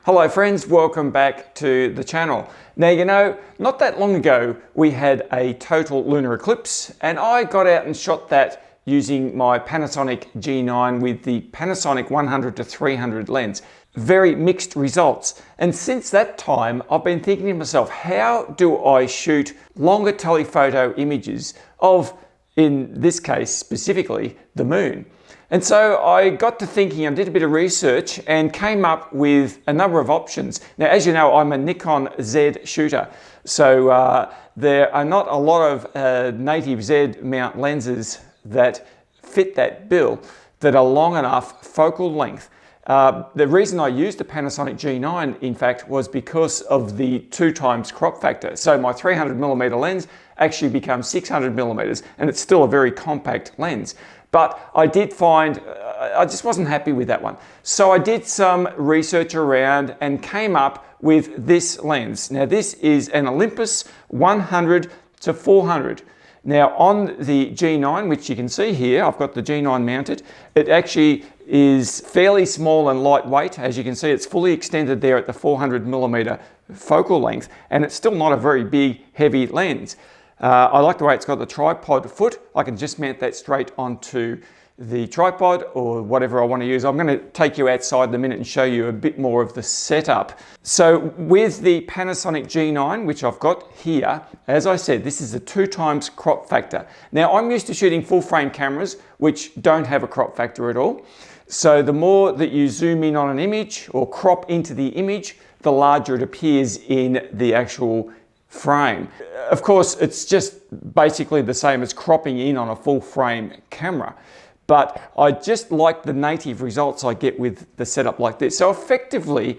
Hello friends, welcome back to the channel. Now you know, not that long ago we had a total lunar eclipse and I got out and shot that using my Panasonic G9 with the Panasonic 100-300 lens. Very mixed results. And since that time I've been thinking to myself, how do I shoot longer telephoto images of, in this case specifically, the moon? And so I got to thinking and did a bit of research and came up with a number of options. Now, as you know, I'm a Nikon Z shooter. So there are not a lot of native Z mount lenses that fit that bill that are long enough focal length. The reason I used the Panasonic G9, in fact, was because of the 2x crop factor. So my 300mm lens actually becomes 600mm, and it's still a very compact lens. But I did find, I just wasn't happy with that one. So I did some research around and came up with this lens. Now this is an Olympus 100-400. Now on the G9, which you can see here, I've got the G9 mounted, it actually is fairly small and lightweight. As you can see, it's fully extended there at the 400mm focal length, and it's still not a very big, heavy lens. I like the way it's got the tripod foot. I can just mount that straight onto the tripod or whatever I want to use. I'm going to take you outside in a minute and show you a bit more of the setup. So with the Panasonic G9, which I've got here, as I said, this is a 2x crop factor. Now I'm used to shooting full frame cameras, which don't have a crop factor at all. So the more that you zoom in on an image or crop into the image, the larger it appears in the actual frame. Of course, it's just basically the same as cropping in on a full frame camera, but I just like the native results I get with the setup like this. So effectively,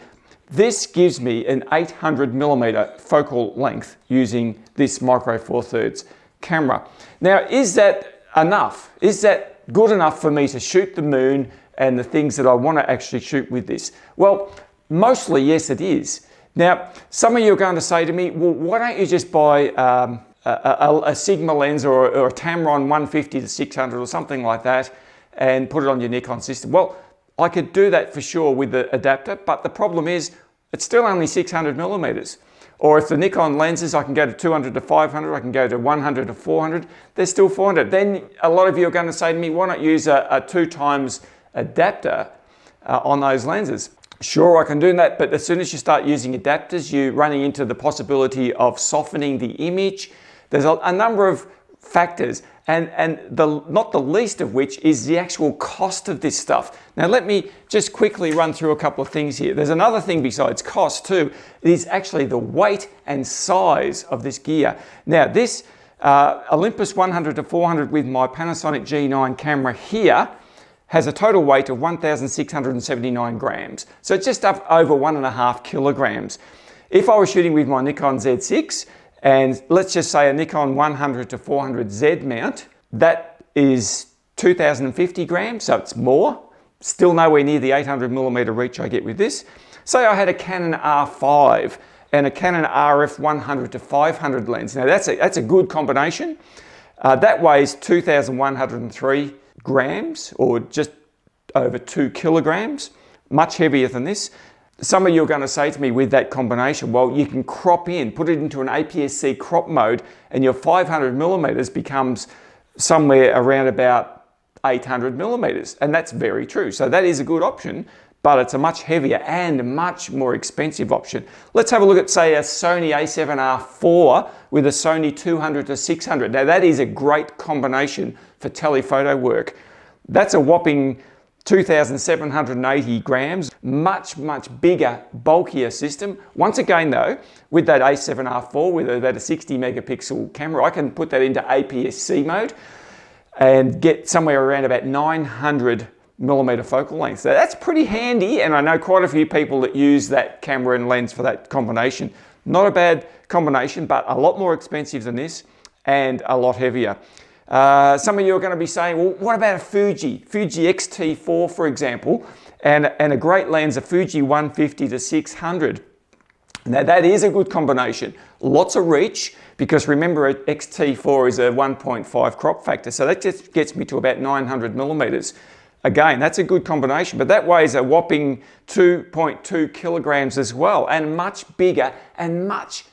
this gives me an 800mm focal length using this Micro Four Thirds camera. Now, is that enough? Is that good enough for me to shoot the moon and the things that I want to actually shoot with this? Well, mostly yes, it is. Now, some of you are going to say to me, well, why don't you just buy a Sigma lens or a Tamron 150-600 or something like that and put it on your Nikon system? Well, I could do that for sure with the adapter, but the problem is it's still only 600mm. Or if the Nikon lenses, I can go to 200-500, I can go to 100-400, they're still 400. Then a lot of you are going to say to me, why not use a 2x adapter on those lenses? Sure, I can do that, but as soon as you start using adapters, you're running into the possibility of softening the image. There's a number of factors, and not the least of which is the actual cost of this stuff. Now, let me just quickly run through a couple of things here. There's another thing besides cost too. It is actually the weight and size of this gear. Now, this Olympus 100-400 with my Panasonic G9 camera here has a total weight of 1,679 grams. So just up over 1.5 kilograms. If I was shooting with my Nikon Z6, and let's just say a Nikon 100-400 Z mount, that is 2,050 grams, so it's more. Still nowhere near the 800mm reach I get with this. Say I had a Canon R5 and a Canon RF 100-500 lens. Now that's a good combination. That weighs 2,103 grams, or just over 2 kilograms, much heavier than this. Some of you are going to say to me with that combination, well, you can crop in, put it into an APS-C crop mode, and your 500mm becomes somewhere around about 800mm, and that's very true. So that is a good option, but it's a much heavier and much more expensive option. Let's have a look at, say, a Sony a7R IV with a Sony 200-600. Now that is a great combination for telephoto work. That's a whopping 2,780 grams, much bigger, bulkier system. Once again though, with that A7R IV, with that a 60 megapixel camera, I can put that into APS-C mode and get somewhere around about 900mm focal length. So that's pretty handy, and I know quite a few people that use that camera and lens for that combination. Not a bad combination, but a lot more expensive than this and a lot heavier. Some of you are going to be saying, well, what about a Fuji X-T4, for example, and a great lens, a Fuji 150-600. Now that is a good combination. Lots of reach, because remember, X-T4 is a 1.5 crop factor, so that just gets me to about 900mm. Again, that's a good combination, but that weighs a whopping 2.2 kilograms as well, and much bigger and much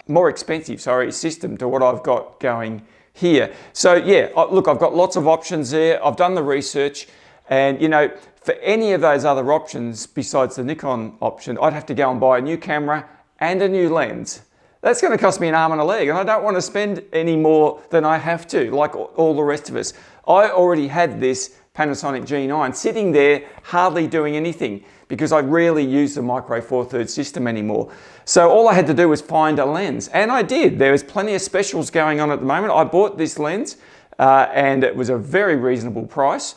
more expensive, system to what I've got going here. So yeah, look, I've got lots of options there. I've done the research, and you know, for any of those other options besides the Nikon option, I'd have to go and buy a new camera and a new lens. That's going to cost me an arm and a leg, and I don't want to spend any more than I have to, like all the rest of us. I already had this Panasonic G9 sitting there, hardly doing anything, because I rarely use the Micro Four Thirds system anymore. So all I had to do was find a lens, and I did. There was plenty of specials going on at the moment. I bought this lens, and it was a very reasonable price.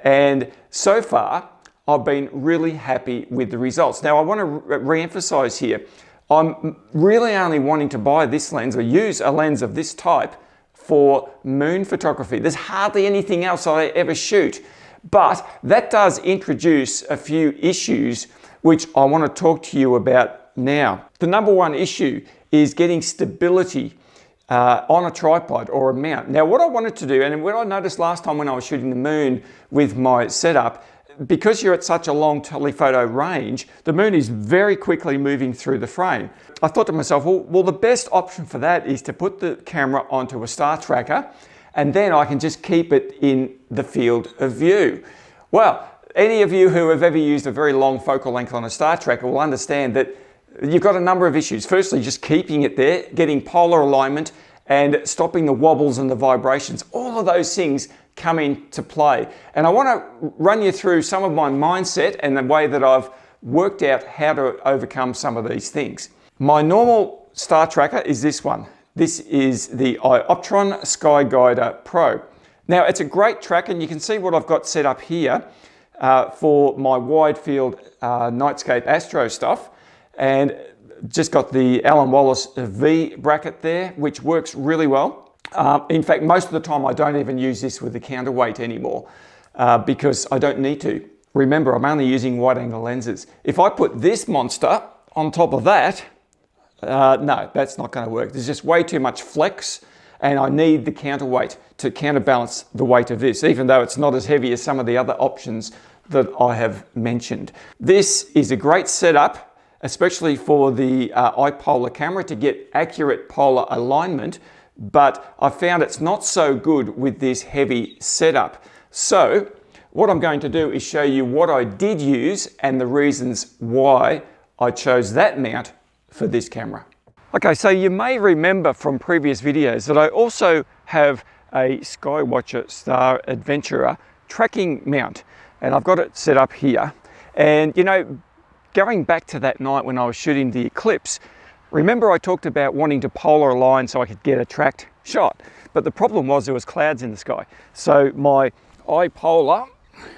And so far, I've been really happy with the results. Now, I want to re-emphasize here, I'm really only wanting to buy this lens or use a lens of this type for moon photography. There's hardly anything else I ever shoot, but that does introduce a few issues which I want to talk to you about now. The number one issue is getting stability on a tripod or a mount. Now, what I wanted to do, and what I noticed last time when I was shooting the moon with my setup, because you're at such a long telephoto range, the moon is very quickly moving through the frame. I thought to myself, well, the best option for that is to put the camera onto a star tracker, and then I can just keep it in the field of view. Well, any of you who have ever used a very long focal length on a star tracker will understand that you've got a number of issues. Firstly, just keeping it there, getting polar alignment, and stopping the wobbles and the vibrations. All of those things come into play. And I want to run you through some of my mindset and the way that I've worked out how to overcome some of these things. My normal star tracker is this one. This is the Optron Skyguider Pro. Now, it's a great tracker, and you can see what I've got set up here for my wide field Nightscape Astro stuff, and just got the Alan Wallace V bracket there, which works really well. In fact, most of the time I don't even use this with the counterweight anymore because I don't need to. Remember, I'm only using wide angle lenses. If I put this monster on top of that, no, that's not going to work. There's just way too much flex, and I need the counterweight to counterbalance the weight of this, even though it's not as heavy as some of the other options that I have mentioned. This is a great setup, especially for the iPolar camera, to get accurate polar alignment, but I found it's not so good with this heavy setup. So what I'm going to do is show you what I did use and the reasons why I chose that mount for this camera. Okay, so you may remember from previous videos that I also have a Skywatcher Star Adventurer tracking mount, and I've got it set up here. And you know, going back to that night when I was shooting the eclipse, remember I talked about wanting to polar align so I could get a tracked shot, but the problem was there was clouds in the sky. So my iPolar,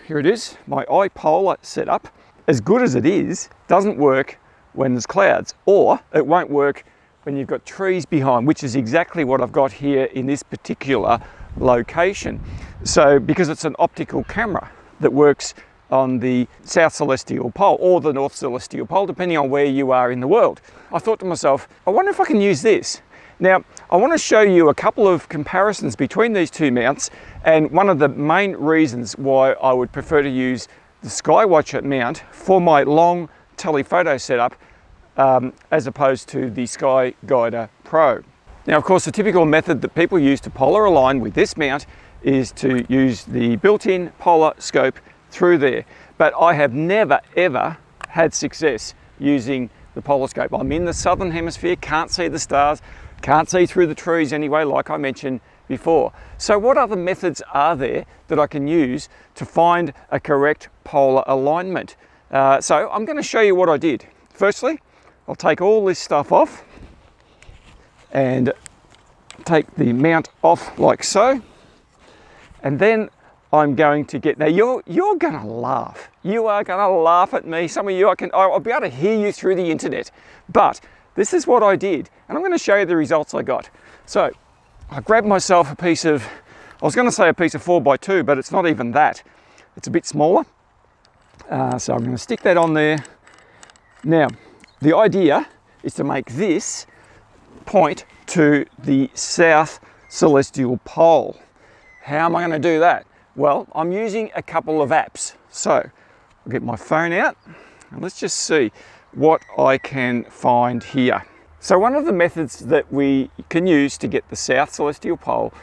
here it is, my iPolar setup, as good as it is, doesn't work when there's clouds, or it won't work when you've got trees behind, which is exactly what I've got here in this particular location. So because it's an optical camera that works on the South Celestial Pole or the North Celestial Pole, depending on where you are in the world. I thought to myself, I wonder if I can use this. Now, I want to show you a couple of comparisons between these two mounts, and one of the main reasons why I would prefer to use the Skywatcher mount for my long telephoto setup as opposed to the Skyguider Pro. Now, of course, the typical method that people use to polar align with this mount is to use the built-in polar scope through there, but I have never ever had success using the polar scope. I'm in the southern hemisphere, can't see the stars, can't see through the trees anyway, like I mentioned before. So what other methods are there that I can use to find a correct polar alignment? So I'm going to show you what I did. Firstly, I'll take all this stuff off and take the mount off like so, and then I'm going to get, now you're going to laugh. You are going to laugh at me. Some of you, I'll be able to hear you through the internet. But this is what I did, and I'm going to show you the results I got. So I grabbed myself a piece of, I was going to say a piece of 4x2, but it's not even that. It's a bit smaller. So I'm going to stick that on there. Now, the idea is to make this point to the South Celestial Pole. How am I going to do that? Well, I'm using a couple of apps. So I'll get my phone out and let's just see what I can find here. So one of the methods that we can use to get the south celestial pole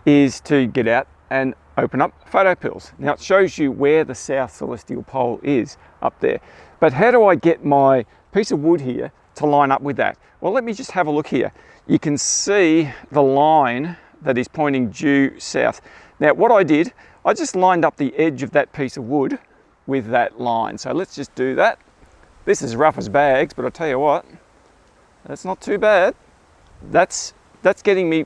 is to get out and open up photo pills. Now it shows you where the south celestial pole is up there. But how do I get my piece of wood here to line up with that? Well, let me just have a look here. You can see the line that is pointing due south. Now what I did, I just lined up the edge of that piece of wood with that line. So let's just do that. This is rough as bags, but I'll tell you what, that's not too bad. That's getting me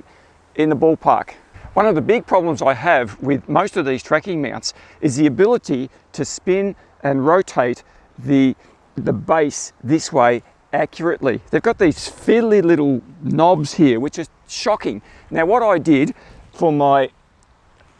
in the ballpark. One of the big problems I have with most of these tracking mounts is the ability to spin and rotate the base this way accurately. They've got these fiddly little knobs here, which is shocking. Now what I did for my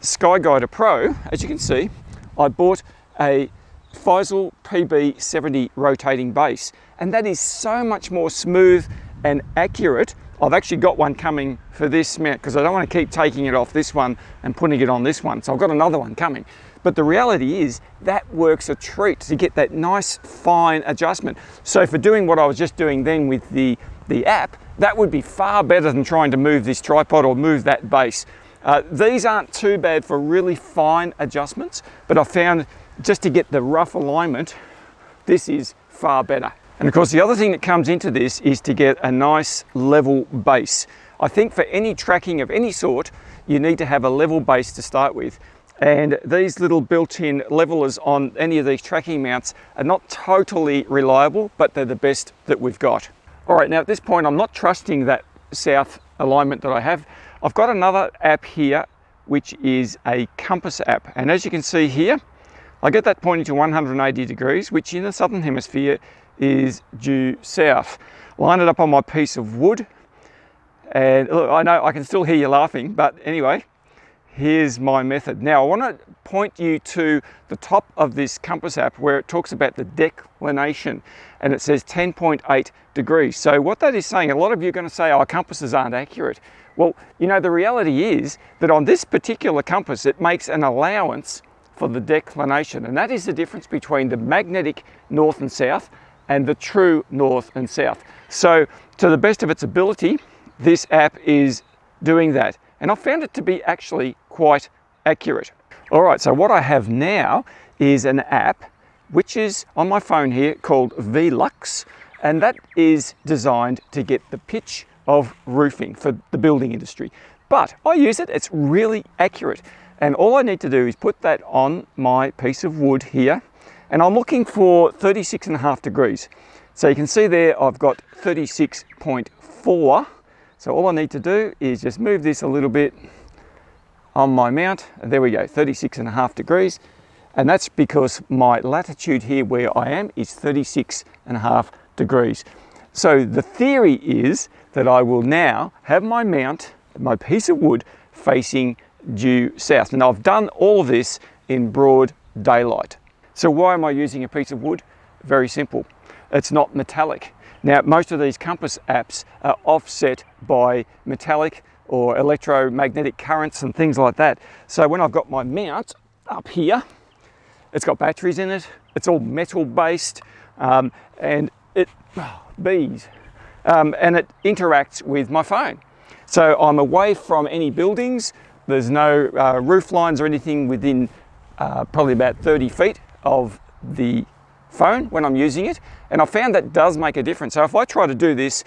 SkyGuider Pro, as you can see, I bought a Faisal PB70 rotating base, and that is so much more smooth and accurate. I've actually got one coming for this mount because I don't want to keep taking it off this one and putting it on this one. So I've got another one coming. But the reality is that works a treat to get that nice fine adjustment. So for doing what I was just doing then with the app, that would be far better than trying to move this tripod or move that base. These aren't too bad for really fine adjustments, but I found just to get the rough alignment, this is far better. And of course, the other thing that comes into this is to get a nice level base. I think for any tracking of any sort, you need to have a level base to start with. And these little built-in levelers on any of these tracking mounts are not totally reliable, but they're the best that we've got. All right, now at this point, I'm not trusting that south alignment that I have. I've got another app here, which is a compass app. And as you can see here, I get that pointing to 180 degrees, which in the southern hemisphere is due south. Line it up on my piece of wood. And look, I know I can still hear you laughing, but anyway, here's my method. Now I want to point you to the top of this compass app where it talks about the declination, and it says 10.8 degrees. So what that is saying, a lot of you are going to say, oh, compasses aren't accurate. Well, you know, the reality is that on this particular compass, it makes an allowance for the declination, and that is the difference between the magnetic north and south and the true north and south. So to the best of its ability, this app is doing that, and I found it to be actually quite accurate. All right, so what I have now is an app which is on my phone here called VLux, and that is designed to get the pitch of roofing for the building industry. But I use it, it's really accurate. And all I need to do is put that on my piece of wood here, and I'm looking for 36.5 degrees. So you can see there I've got 36.4. So all I need to do is just move this a little bit on my mount, and there we go, 36.5 degrees. And that's because my latitude here where I am is 36.5 degrees. So the theory is that I will now have my mount, my piece of wood, facing due south. And I've done all of this in broad daylight. So why am I using a piece of wood? Very simple. It's not metallic. Now, most of these compass apps are offset by metallic or electromagnetic currents and things like that. So when I've got my mount up here, it's got batteries in it, it's all metal based, and it bees, and it interacts with my phone. So I'm away from any buildings. There's no roof lines or anything within probably about 30 feet of the phone when I'm using it. And I found that does make a difference. So if I try to do this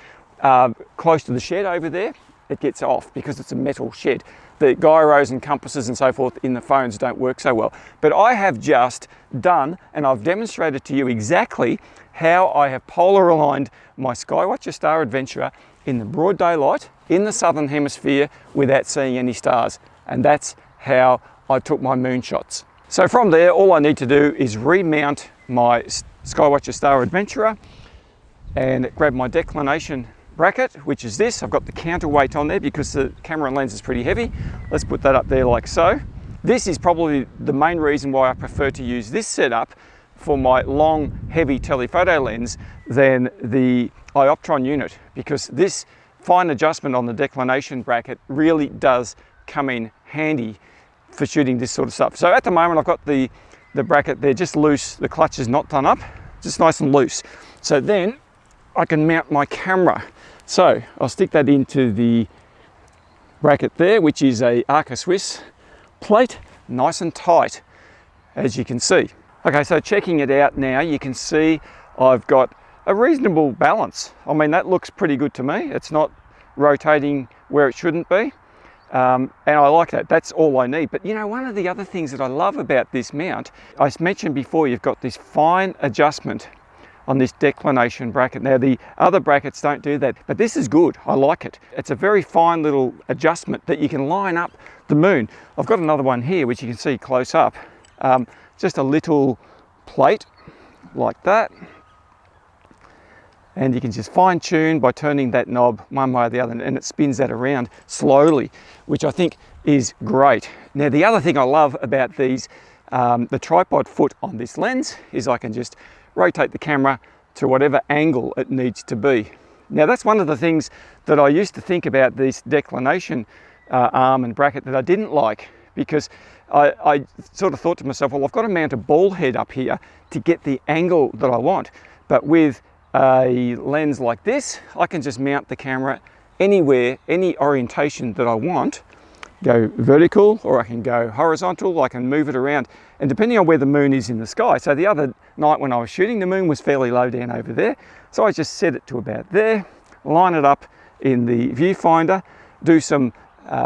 close to the shed over there, it gets off because it's a metal shed. The gyros and compasses and so forth in the phones don't work so well. But I have just done, and I've demonstrated to you exactly how I have polar aligned my Skywatcher Star Adventurer in the broad daylight in the southern hemisphere without seeing any stars. And that's how I took my moonshots. So from there, all I need to do is remount my Skywatcher Star Adventurer and grab my declination bracket, which is this. I've got the counterweight on there because the camera lens is pretty heavy. Let's put that up there like so. This is probably the main reason why I prefer to use this setup for my long, heavy telephoto lens than the Ioptron unit, because this fine adjustment on the declination bracket really does come in handy for shooting this sort of stuff. So at the moment I've got the bracket there just loose, the clutch is not done up, just nice and loose. So then I can mount my camera. So I'll stick that into the bracket there, which is a Arca Swiss plate, nice and tight, as you can see. Okay, so checking it out now, you can see I've got a reasonable balance. I mean, that looks pretty good to me. It's not rotating where it shouldn't be. And I like that. That's all I need. But you know, one of the other things that I love about this mount, I mentioned before, you've got this fine adjustment on this declination bracket. Now the other brackets don't do that, but this is good. I like it. It's a very fine little adjustment that you can line up the moon. I've got another one here which you can see close up. Just a little plate like that, and you can just fine tune by turning that knob one way or the other, and it spins that around slowly, which I think is great. Now the other thing I love about these, the tripod foot on this lens, is I can just rotate the camera to whatever angle it needs to be. Now that's one of the things that I used to think about this declination arm and bracket that I didn't like, because I sort of thought to myself, well, I've got to mount a ball head up here to get the angle that I want. But with a lens like this, I can just mount the camera anywhere, any orientation that I want. Go vertical, or I can go horizontal, I can move it around, and depending on where the moon is in the sky. So the other night when I was shooting, the moon was fairly low down over there, so I just set it to about there, line it up in the viewfinder, do some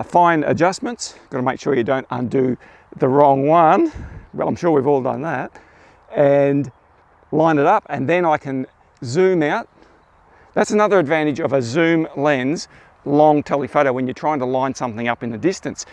fine adjustments. Got to make sure you don't undo the wrong one. Well, I'm sure we've all done that. And line it up, and then I can zoom out. That's another advantage of a zoom lens, long telephoto, when you're trying to line something up in the distance.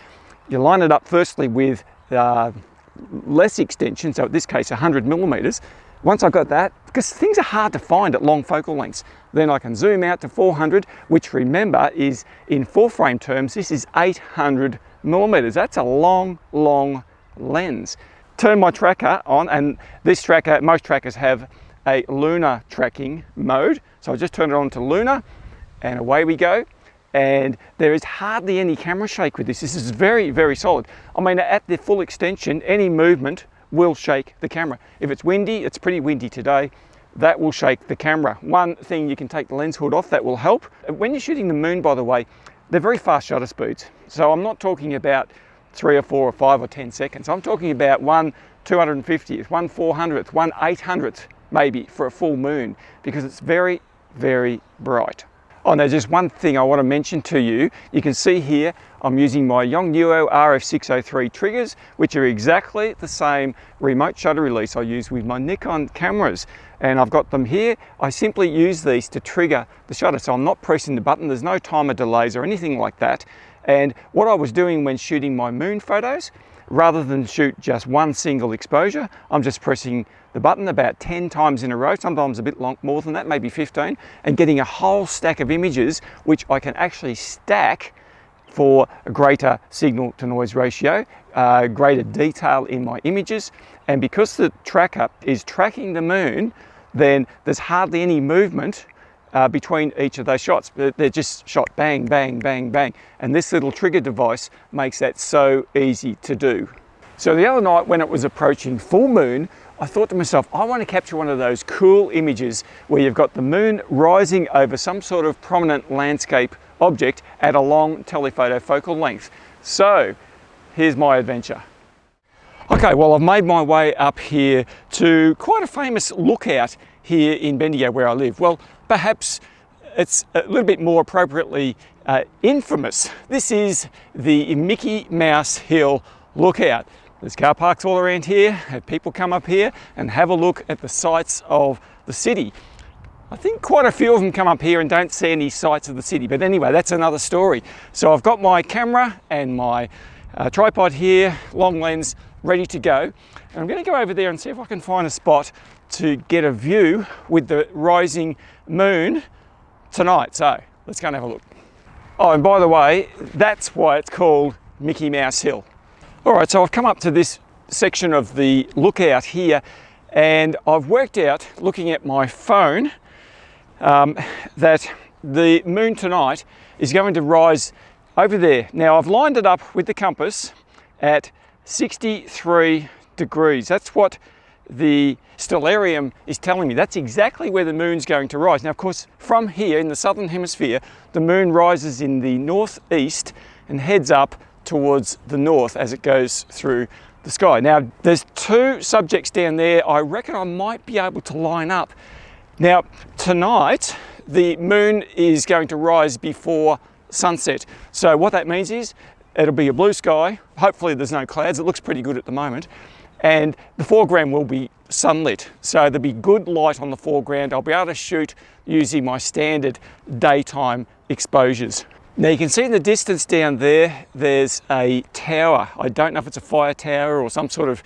You line it up firstly with less extension, so in this case 100 millimeters. Once I've got that, because things are hard to find at long focal lengths, then I can zoom out to 400, which remember is, in full frame terms, this is 800 millimeters. That's a long, long lens. Turn my tracker on, and this tracker, most trackers have a lunar tracking mode. So I just turn it on to lunar, and away we go. And there is hardly any camera shake with this. This is very, very solid. I mean, at the full extension, any movement will shake the camera. If it's windy, it's pretty windy today, that will shake the camera. One thing, you can take the lens hood off, that will help. When you're shooting the moon, by the way, they're very fast shutter speeds. So I'm not talking about 3 or 4 or 5 or 10 seconds. I'm talking about 1 250th, 1 400th, 1 800th maybe for a full moon, because it's very, very bright. Oh, now just one thing I want to mention to you. You can see here I'm using my Yongnuo RF603 triggers, which are exactly the same remote shutter release I use with my Nikon cameras. And I've got them here. I simply use these to trigger the shutter. So I'm not pressing the button. There's no timer delays or anything like that. And what I was doing when shooting my moon photos, rather than shoot just one single exposure, I'm just pressing the button about 10 times in a row, sometimes a bit more than that, maybe 15, and getting a whole stack of images, which I can actually stack for a greater signal to noise ratio, greater detail in my images. And because the tracker is tracking the moon, then there's hardly any movement between each of those shots. They're just shot bang, bang, bang, bang. And this little trigger device makes that so easy to do. So the other night when it was approaching full moon, I thought to myself, I want to capture one of those cool images where you've got the moon rising over some sort of prominent landscape object at a long telephoto focal length. So here's my adventure. Okay, well, I've made my way up here to quite a famous lookout here in Bendigo where I live. Well, perhaps it's a little bit more appropriately infamous. This is the Mickey Mouse Hill lookout. There's car parks all around here, and people come up here and have a look at the sights of the city. I think quite a few of them come up here and don't see any sights of the city, but anyway, that's another story. So I've got my camera and my tripod here, long lens, ready to go. And I'm going to go over there and see if I can find a spot to get a view with the rising moon tonight. So let's go and have a look. Oh, and by the way, that's why it's called Mickey Mouse Hill. All right, so I've come up to this section of the lookout here, and I've worked out, looking at my phone, that the moon tonight is going to rise over there. Now, I've lined it up with the compass at 63 degrees. That's what the stellarium is telling me. That's exactly where the moon's going to rise. Now, of course, from here in the southern hemisphere, the moon rises in the northeast and heads up towards the north as it goes through the sky. Now, there's two subjects down there I reckon I might be able to line up. Now, tonight, the moon is going to rise before sunset. So what that means is it'll be a blue sky. Hopefully there's no clouds. It looks pretty good at the moment. And the foreground will be sunlit. So there'll be good light on the foreground. I'll be able to shoot using my standard daytime exposures. Now you can see in the distance down there, there's a tower. I don't know if it's a fire tower or some sort of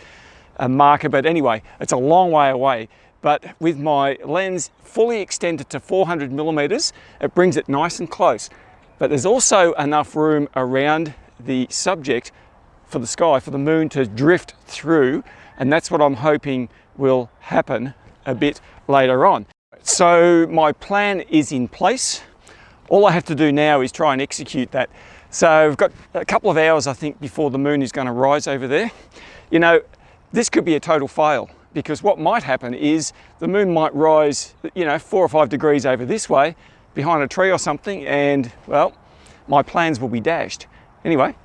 a marker, but anyway, it's a long way away. But with my lens fully extended to 400 millimeters, it brings it nice and close. But there's also enough room around the subject for the sky, for the moon to drift through, and that's what I'm hoping will happen a bit later on. So my plan is in place. All I have to do now is try and execute that. So I've got a couple of hours, I think, before the moon is going to rise over there. You know, this could be a total fail, because what might happen is the moon might rise, 4 or 5 degrees over this way, behind a tree or something, and, well, my plans will be dashed. Anyway,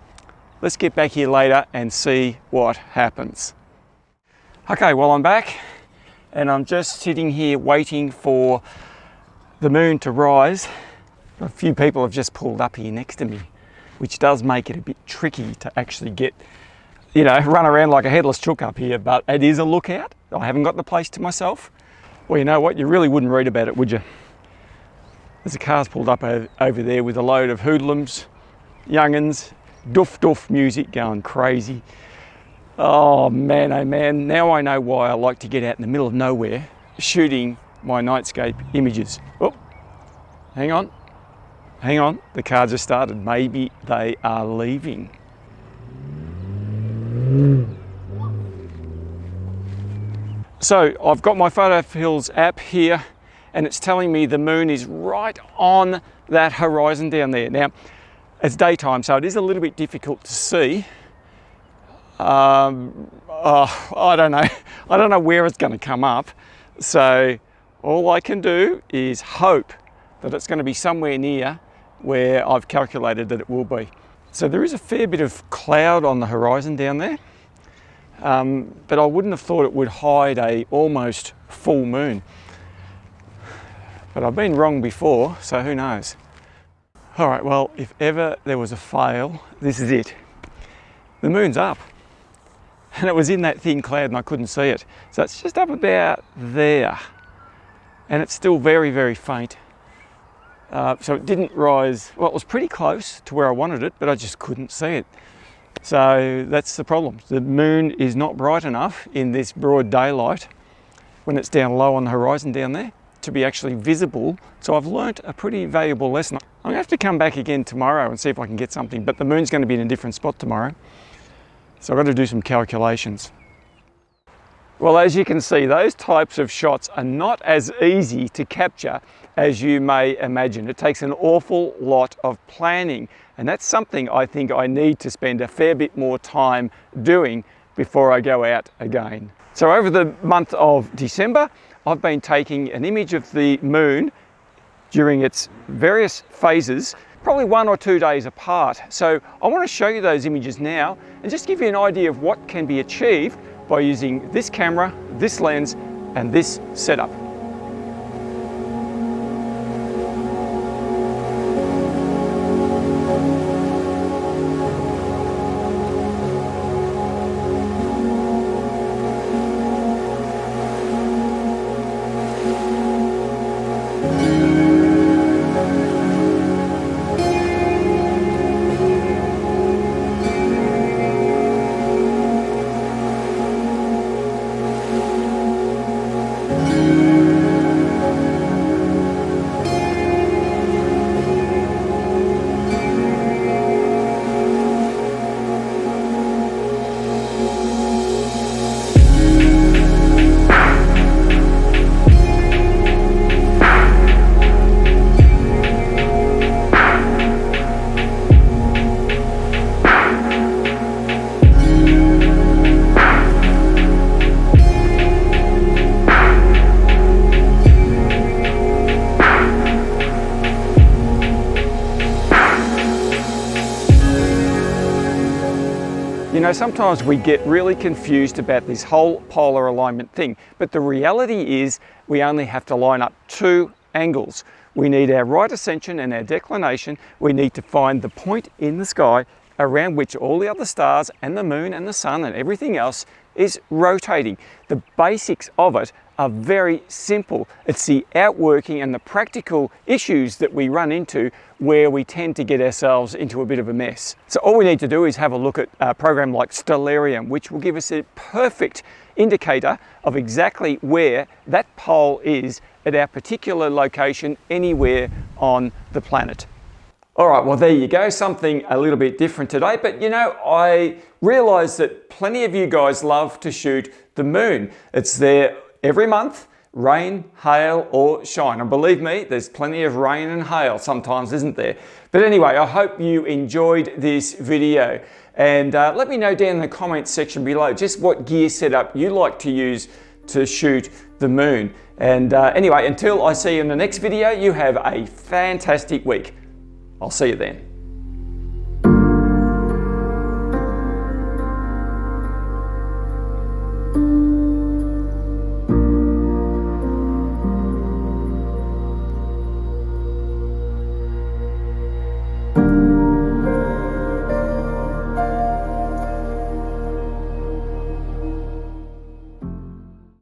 let's get back here later and see what happens. Okay, well, I'm back, and I'm just sitting here waiting for the moon to rise. A few people have just pulled up here next to me, which does make it a bit tricky to actually get, run around like a headless chook up here, but it is a lookout. I haven't got the place to myself. Well, you know what? You really wouldn't read about it, would you? There's a car's pulled up over there with a load of hoodlums, young'uns, doof music going crazy. Oh man, now I know why I like to get out in the middle of nowhere shooting my Nightscape images. Oh, hang on, the car just started. Maybe they are leaving. So I've got my PhotoFills app here, and it's telling me the moon is right on that horizon down there. Now, it's daytime, so it is a little bit difficult to see. I don't know. I don't know where it's going to come up. So all I can do is hope that it's going to be somewhere near where I've calculated that it will be. So there is a fair bit of cloud on the horizon down there, but I wouldn't have thought it would hide a almost full moon. But I've been wrong before, so who knows? All right, well, if ever there was a fail, this is it. The moon's up, and it was in that thin cloud and I couldn't see it. So it's just up about there, and it's still very, very faint. So it didn't rise, well, it was pretty close to where I wanted it, but I just couldn't see it. So that's the problem. The moon is not bright enough in this broad daylight when it's down low on the horizon down there to be actually visible. So I've learnt a pretty valuable lesson. I'm gonna have to come back again tomorrow and see if I can get something, but the moon's gonna be in a different spot tomorrow. So I've got to do some calculations. Well, as you can see, those types of shots are not as easy to capture as you may imagine. It takes an awful lot of planning, and that's something I think I need to spend a fair bit more time doing before I go out again. So over the month of December, I've been taking an image of the moon during its various phases, probably 1 or 2 days apart. So I want to show you those images now and just give you an idea of what can be achieved by using this camera, this lens, and this setup. know, sometimes we get really confused about this whole polar alignment thing, but the reality is we only have to line up 2 angles. We need our right ascension and our declination. We need to find the point in the sky around which all the other stars and the moon and the sun and everything else is rotating. The basics of it are very simple. It's the outworking and the practical issues that we run into where we tend to get ourselves into a bit of a mess. So all we need to do is have a look at a program like Stellarium, which will give us a perfect indicator of exactly where that pole is at our particular location anywhere on the planet. All right, well, there you go, something a little bit different today. But you know, I realize that plenty of you guys love to shoot the moon. It's there every month, rain, hail, or shine. And believe me, there's plenty of rain and hail sometimes, isn't there? But anyway, I hope you enjoyed this video. And let me know down in the comments section below just what gear setup you like to use to shoot the moon. And anyway, until I see you in the next video, you have a fantastic week. I'll see you then.